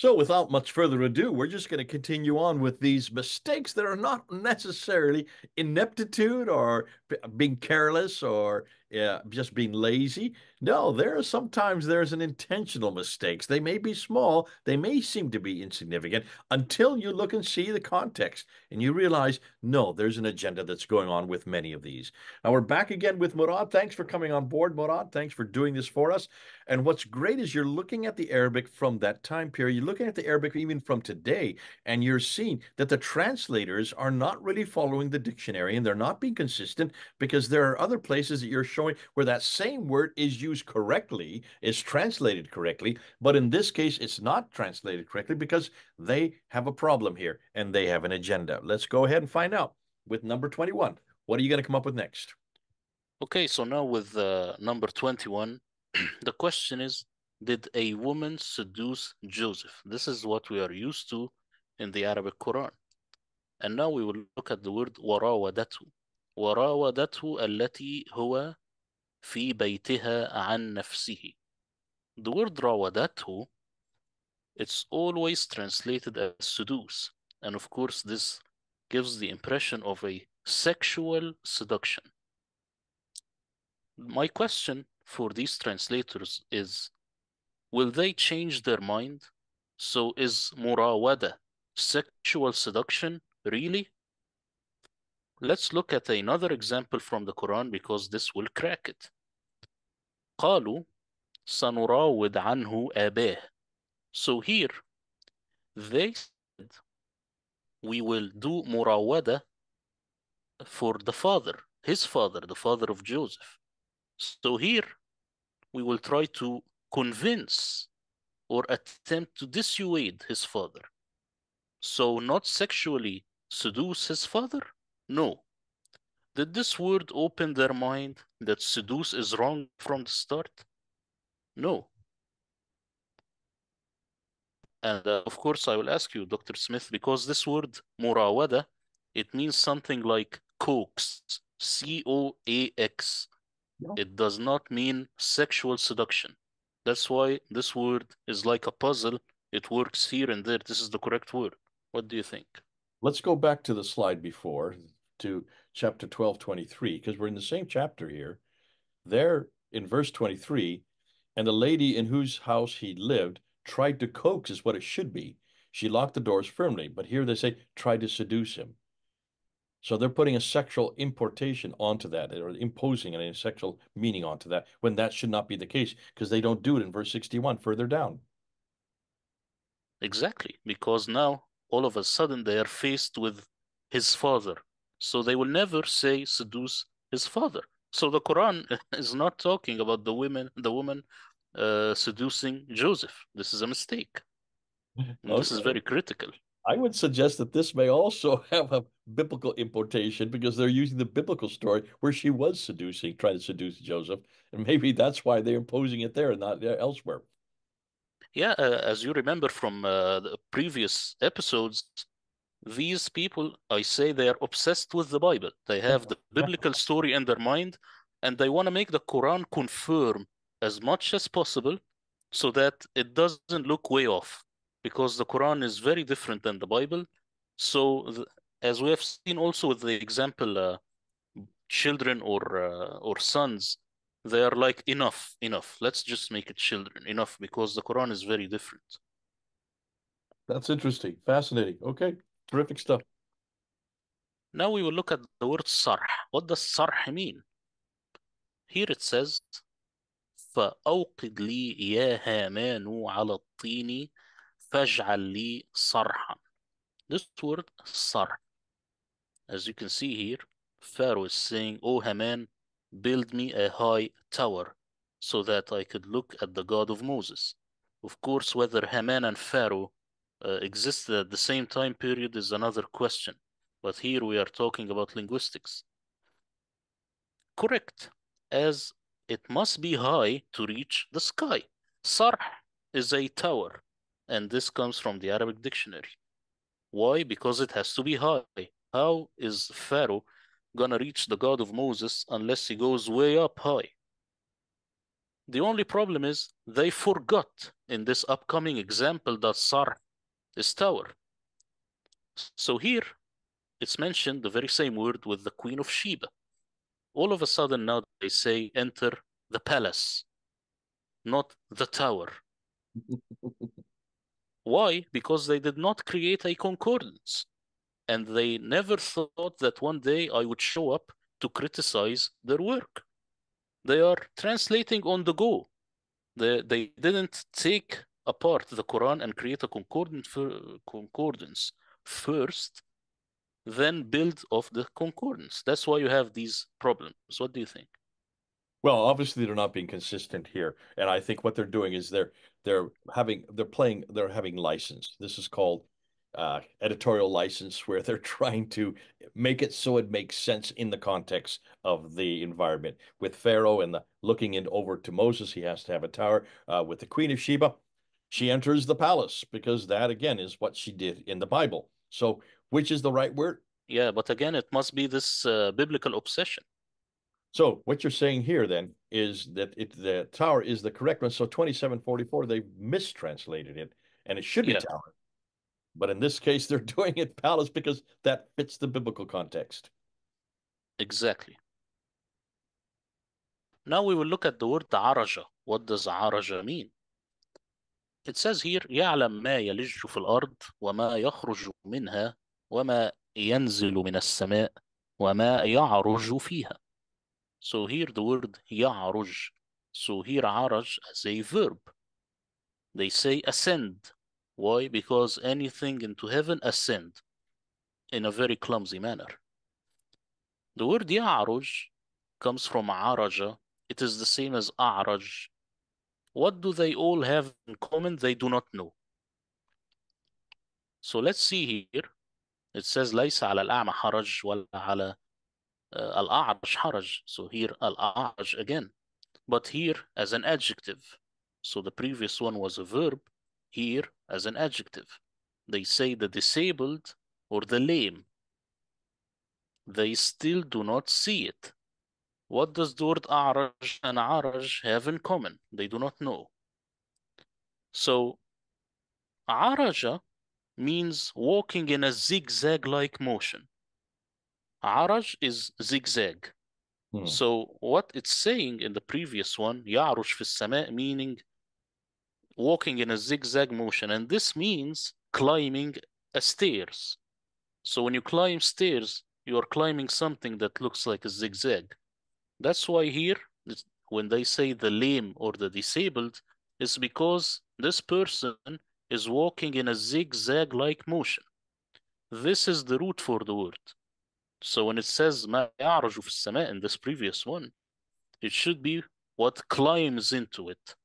So, without much further ado, we're just going to continue on with these mistakes that are not necessarily ineptitude or being careless or just being lazy. No, there are sometimes there's an intentional mistakes. They may be small, they may seem to be insignificant until you look and see the context and you realize, no, there's an agenda that's going on with many of these. Now, we're back again with Murad. Thanks for coming on board, Murad. Thanks for doing this for us. And what's great is you're looking at the Arabic from that time period. You're looking at the Arabic even from today, and you're seeing that the translators are not really following the dictionary and they're not being consistent because there are other places that you're showing where that same word is used correctly, is translated correctly, but in this case, it's not translated correctly because they have a problem here and they have an agenda. Let's go ahead and find out with number 21. What are you going to come up with next? Okay, so now with number 21, the question is, did a woman seduce Joseph? This is what we are used to in the Arabic Quran. And now we will look at the word وراودته. وراودته التي هو في بيتها عن نفسه. The word راودته, it's always translated as seduce. And of course, this gives the impression of a sexual seduction. My question for these translators is, will they change their mind? So is murawada sexual seduction really? Let's look at another example from the Quran because this will crack it. قالوا سنراود عنه آباه. So here they said we will do murawada for the father, his father, the father of Joseph. So here we will try to convince or attempt to dissuade his father. So not sexually seduce his father? No. Did this word open their mind that seduce is wrong from the start? No. And of course, I will ask you, Dr. Smith, because this word murawada, it means something like coaxed, C-O-A-X. It does not mean sexual seduction. That's why this word is like a puzzle. It works here and there. This is the correct word. What do you think? Let's go back to the slide before to chapter 12:23, because we're in the same chapter here. There in verse 23, and the lady in whose house he lived tried to coax, is what it should be. She locked the doors firmly, but here they say tried to seduce him. So they're putting a sexual importation onto that, or imposing a sexual meaning onto that, when that should not be the case, because they don't do it in verse 61 further down. Exactly, because now all of a sudden they are faced with his father. So they will never say seduce his father. So the Quran is not talking about the woman seducing Joseph. This is a mistake. And this is Okay. very critical. I would suggest that this may also have a biblical importation because they're using the biblical story where she was seducing, trying to seduce Joseph, and maybe that's why they're imposing it there and not elsewhere. Yeah, as you remember from the previous episodes, these people, I say they are obsessed with the Bible. They have the biblical story in their mind, and they want to make the Quran confirm as much as possible so that it doesn't look way off, because the Quran is very different than the Bible. So, as we have seen also with the example, children or sons, they are like enough, enough. Let's just make it children, enough, because the Quran is very different. That's interesting. Fascinating. Okay. Terrific stuff. Now we will look at the word sarh. What does sarh mean? Here it says, فأوقد لي يا هامان على الطين فاجعل لي صرحا. This word sarh, as you can see here, Pharaoh is saying, "O Haman, build me a high tower so that I could look at the God of Moses." Of course, whether Haman and Pharaoh existed at the same time period is another question. But here we are talking about linguistics. Correct, as it must be high to reach the sky. Sarh is a tower, and this comes from the Arabic dictionary. Why? Because it has to be high. How is Pharaoh gonna reach the God of Moses unless he goes way up high? The only problem is they forgot in this upcoming example that Sarha is tower. So here it's mentioned the very same word with the Queen of Sheba. All of a sudden now they say enter the palace, not the tower. Why? Because they did not create a concordance. And they never thought that one day I would show up to criticize their work. They are translating on the go. They didn't take apart the Quran and create a concordance first, then build off the concordance. That's why you have these problems. What do you think? Well, obviously they're not being consistent here, and I think what they're doing is they're having license. This is called editorial license, where they're trying to make it so it makes sense in the context of the environment. With Pharaoh and the looking in over to Moses, he has to have a tower. With the Queen of Sheba, she enters the palace because that again is what she did in the Bible. So, which is the right word? Yeah, but again, it must be this biblical obsession. So what you're saying here then is that the tower is the correct one. So 2744, they mistranslated it, and it should be Yeah, tower. But in this case, they're doing it palace because that fits the biblical context. exactly. Now we will look at the word عرج. What does عرج mean? It says here يعلم ما يلج في الأرض وما يخرج منها وما ينزل من السماء وما يعرج فيها. So here the word يعرج. So here عرج as a verb. They say ascend. Why? Because anything into heaven ascend in a very clumsy manner. The word يعرج comes from عرج. It is the same as أعرج. What do they all have in common? They do not know. So let's see here. It says ليس على الأعمى حرج ولا على الأعرج حرج. So here الأعرج again. But here as an adjective. So the previous one was a verb. Here as an adjective. They say the disabled or the lame. They still do not see it. What does the word أعرج and عرج have in common? They do not know. So عرج means walking in a zigzag-like motion. عرج is zigzag. Hmm. So what it's saying in the previous one, يعرج في السماء, meaning walking in a zigzag motion. And this means climbing a stairs. So when you climb stairs, you are climbing something that looks like a zigzag. That's why here, when they say the lame or the disabled, it's because this person is walking in a zigzag-like motion. This is the root for the word. So when it says ما يعرج في السماء in this previous one, it should be what climbs into it,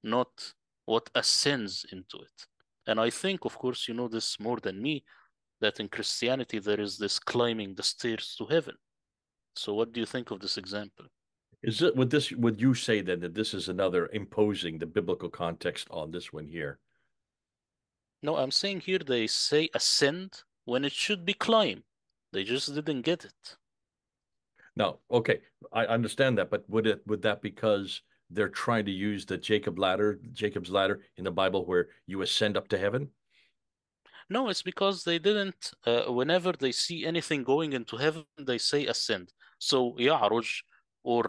not what ascends into it. And I think, of course, you know this more than me, that in Christianity there is this climbing the stairs to heaven. So what do you think of this example? Is it would you say then that this is another imposing the biblical context on this one here? No, I'm saying here they say ascend when it should be climb. They just didn't get it. Now, okay, I understand that, but would that because they're trying to use the Jacob's ladder in the Bible where you ascend up to heaven? No, it's because they didn't, whenever they see anything going into heaven, they say ascend. So يعرج or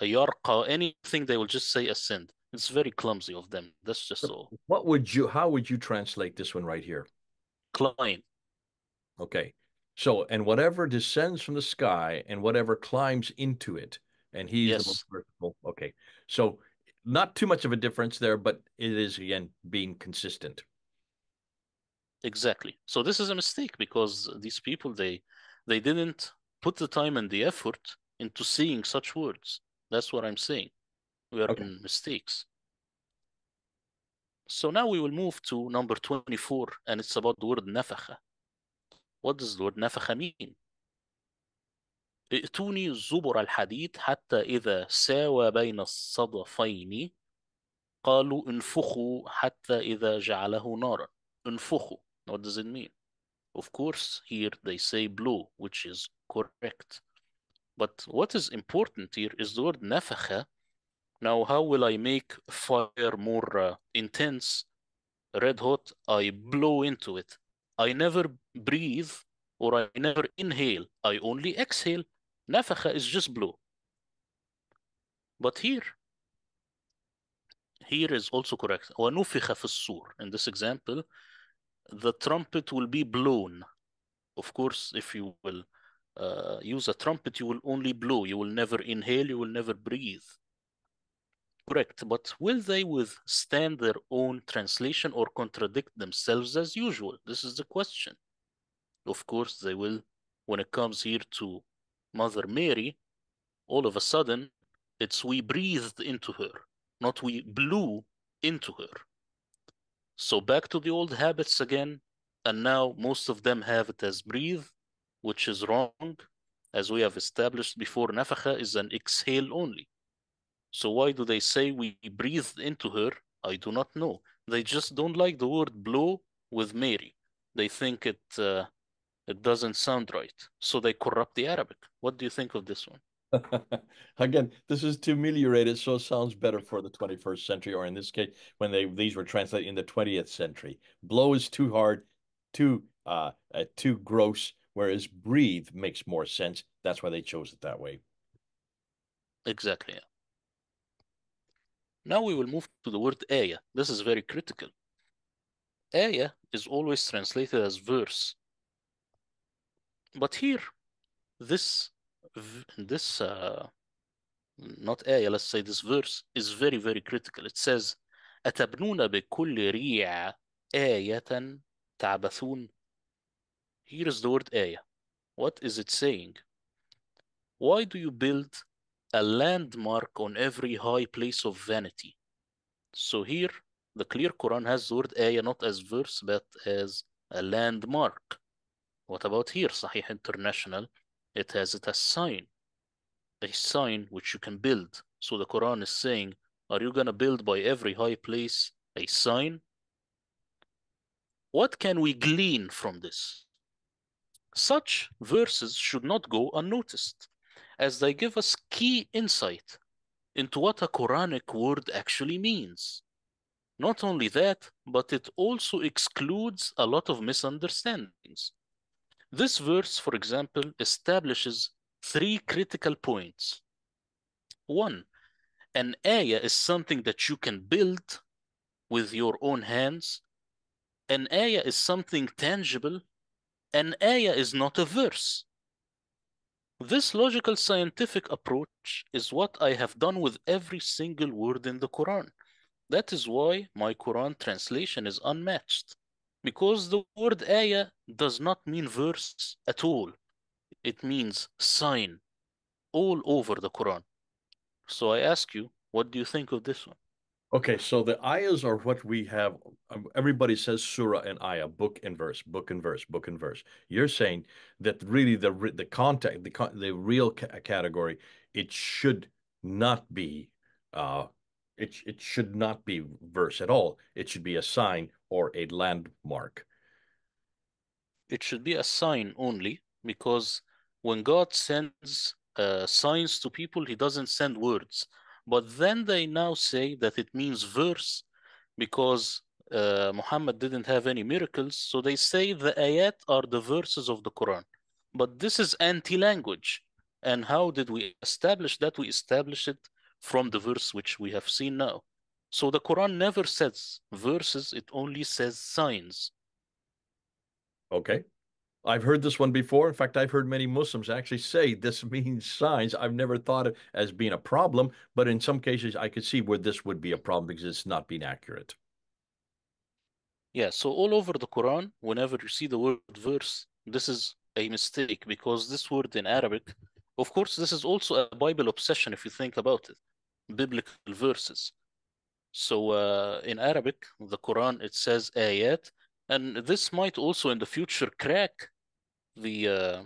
يرقى, anything, they will just say ascend. It's very clumsy of them. That's just all. How would you translate this one right here? Climb. Okay. So, and whatever descends from the sky and whatever climbs into it, and he's the most Yes, merciful. Okay. So, not too much of a difference there, but it is again being consistent. exactly. So this is a mistake because these people, they didn't put the time and the effort into seeing such words. That's what I'm saying. We are Okay. in mistakes. So now we will move to number 24, and it's about the word نفخ. What does the word نفخ mean? ائتوني زبر الحديد حتى إذا ساوى بين الصدفين قالوا انفخوا حتى إذا جعله نارا. انفخوا. What does it mean? Of course, here they say blow, which is correct. But what is important here is the word نفخ Now, how will I make fire more intense, red hot? I blow into it. I never breathe or I never inhale. I only exhale. نفخ is just blow. But here is also correct. ونفخ في الصور. In this example, the trumpet will be blown. Of course, if you will use a trumpet, you will only blow. You will never inhale. You will never breathe. Correct. But will they withstand their own translation or contradict themselves as usual? This is the question. Of course, they will. When it comes here to Mother Mary, all of a sudden, it's we breathed into her, not we blew into her. So back to the old habits again. And now most of them have it as breathe, which is wrong. As we have established before, nafakha is an exhale only. So why do they say we breathed into her? I do not know. They just don't like the word blow with Mary. They think it doesn't sound right. So they corrupt the Arabic. What do you think of this one? Again, this is to ameliorate it, so it sounds better for the 21st century, or in this case, when these were translated in the 20th century. Blow is too hard, too gross, whereas breathe makes more sense. That's why they chose it that way. Exactly. Yeah. Now we will move to the word ayah. This is very critical. Ayah is always translated as verse. But here, this this not ayah, let's say this verse is very, very critical. It says, أتبنون بكل ريع آية تعبثون. Here is the word ayah. What is it saying? Why do you build a landmark on every high place of vanity? So here, the clear Quran has the word ayah not as verse, but as a landmark. What about here, Sahih International? It has it as sign, a sign which you can build. So the Quran is saying, are you going to build by every high place a sign? What can we glean from this? Such verses should not go unnoticed, as they give us key insight into what a Quranic word actually means. Not only that, but it also excludes a lot of misunderstandings. This verse, for example, establishes three critical points. One, an ayah is something that you can build with your own hands. An ayah is something tangible. An ayah is not a verse. This logical scientific approach is what I have done with every single word in the Quran. That is why my Quran translation is unmatched. Because the word ayah does not mean verse at all. It means sign all over the Quran. So I ask you, what do you think of this one? Okay, so the ayahs are what we have. Everybody says surah and ayah, book and verse, book and verse, book and verse. You're saying that really the context, the real category, it should not be, uh, it should not be verse at all. It should be a sign or a landmark. It should be a sign only because when God sends signs to people, He doesn't send words. But then they now say that it means verse because Muhammad didn't have any miracles. So they say the ayat are the verses of the Quran. But this is anti-language. And how did we establish that? We established it from the verse which we have seen now. So the Quran never says verses, it only says signs. Okay. I've heard this one before. In fact, I've heard many Muslims actually say this means signs. I've never thought it as being a problem, but in some cases, I could see where this would be a problem because it's not being accurate. Yeah, so all over the Quran, whenever you see the word verse, this is a mistake because this word in Arabic, of course, this is also a Bible obsession if you think about it, biblical verses. So in Arabic, the Quran, it says ayat, and this might also in the future crack the uh,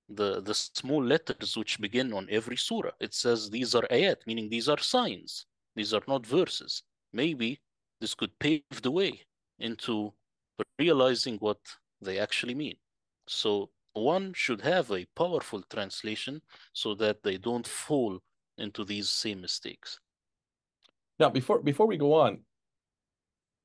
the small letters which begin on every surah. It says these are ayat, meaning these are signs. These are not verses. Maybe this could pave the way into realizing what they actually mean. So one should have a powerful translation so that they don't fall into these same mistakes. Now, before we go on,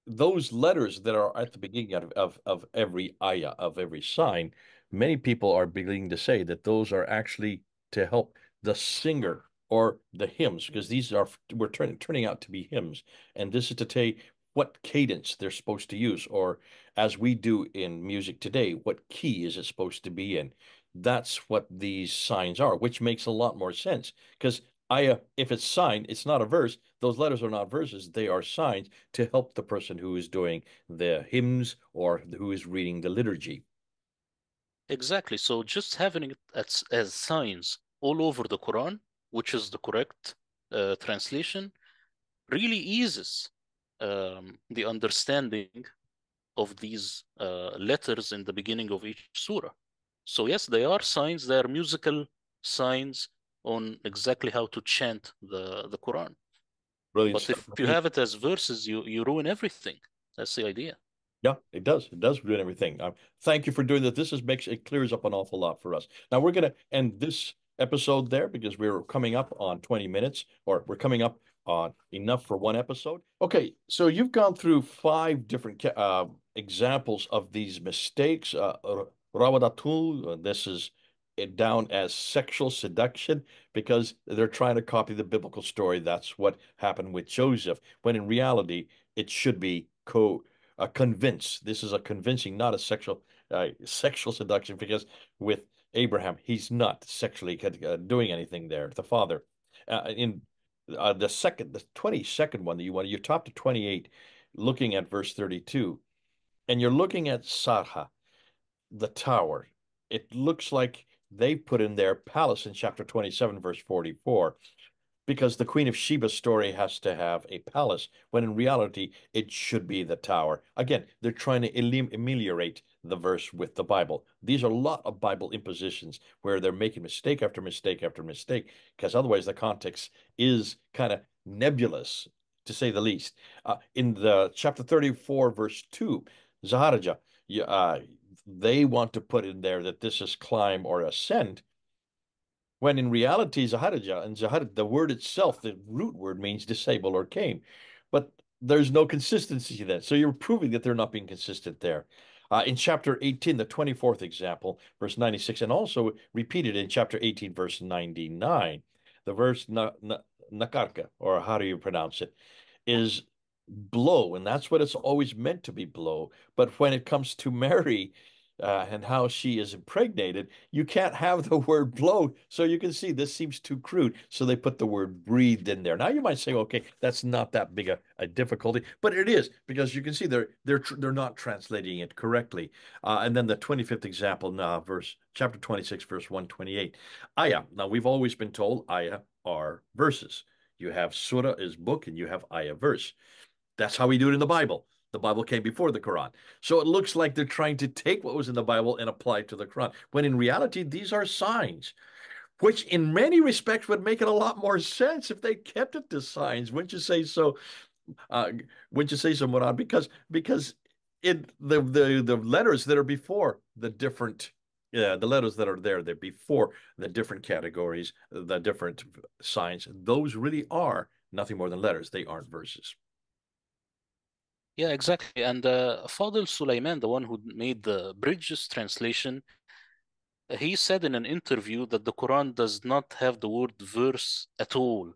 those letters that are at the beginning of every ayah, of every sign, many people are beginning to say that those are actually to help the singer or the hymns, because these are were turning out to be hymns, and this is to tell you what cadence they're supposed to use, or as we do in music today, what key is it supposed to be in. That's what these signs are, which makes a lot more sense because if it's signed, it's not a verse. Those letters are not verses. They are signs to help the person who is doing the hymns or who is reading the liturgy. Exactly. So just having it as signs all over the Quran, which is the correct translation, really eases the understanding of these letters in the beginning of each surah. So yes, they are signs, they are musical signs on exactly how to chant the Quran. Brilliant But stuff. if you have it as verses, you ruin everything. That's the idea. Yeah, it does. It does ruin everything. Thank you for doing that. This is makes it clears up an awful lot for us. Now we're gonna end this episode there because we're coming up on 20 minutes, or we're coming up on enough for one episode. Okay, so you've gone through five different examples of these mistakes. Rawadatoo, this is it down as sexual seduction because they're trying to copy the biblical story. That's what happened with Joseph, when in reality it should be convince. This is a convincing, not a sexual seduction, because with Abraham, he's not sexually doing anything there. The father, in the 22nd one that you want, you top to 28, looking at verse 32, and you're looking at Sarha, the tower. It looks like they put in their palace in chapter 27, verse 44, because the Queen of Sheba story has to have a palace, when in reality it should be the tower. Again, they're trying to ameliorate the verse with the Bible. These are a lot of Bible impositions where they're making mistake after mistake after mistake, because otherwise the context is kind of nebulous, to say the least. In the chapter 34, verse 2, Zaharajah, they want to put in there that this is climb or ascend, when in reality, Zaharija and Zahar, the word itself, the root word means disable or came. But there's no consistency then. So you're proving that they're not being consistent there. In chapter 18, the 24th example, verse 96, and also repeated in chapter 18, verse 99, the verse nakarka, or how do you pronounce it, is blow, and that's what it's always meant to be, blow. But when it comes to Mary, and how she is impregnated, you can't have the word blow. So you can see this seems too crude. So they put the word breathed in there. Now you might say, okay, that's not that big a difficulty, but it is, because you can see they're not translating it correctly. And then the 25th example, now chapter 26, verse 128. Ayah. Now we've always been told ayah are verses. You have surah is book, and you have ayah verse. That's how we do it in the Bible. The Bible came before the Quran. So it looks like they're trying to take what was in the Bible and apply it to the Quran, when in reality, these are signs, which in many respects would make it a lot more sense if they kept it to signs. Wouldn't you say so? Uh, wouldn't you say so, Murad? Because the letters that are before the different, yeah, the letters that are there, they're before the different categories, the different signs. Those really are nothing more than letters. They aren't verses. Yeah, exactly. And Fadil Sulaiman, the one who made the Bridges translation, he said in an interview that the Quran does not have the word verse at all.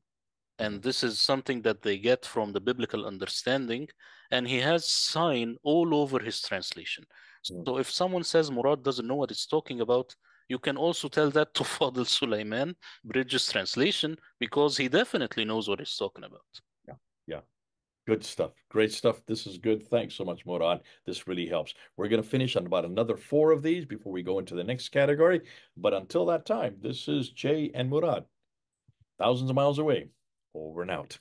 And this is something that they get from the biblical understanding. And he has sign all over his translation. Mhm. So if someone says Murad doesn't know what it's talking about, you can also tell that to Fadil Sulaiman, Bridges translation, because he definitely knows what he's talking about. Yeah. Yeah. Good stuff. Great stuff. This is good. Thanks so much, Murad. This really helps. We're going to finish on about another four of these before we go into the next category. But until that time, this is Jay and Murad, thousands of miles away. Over and out.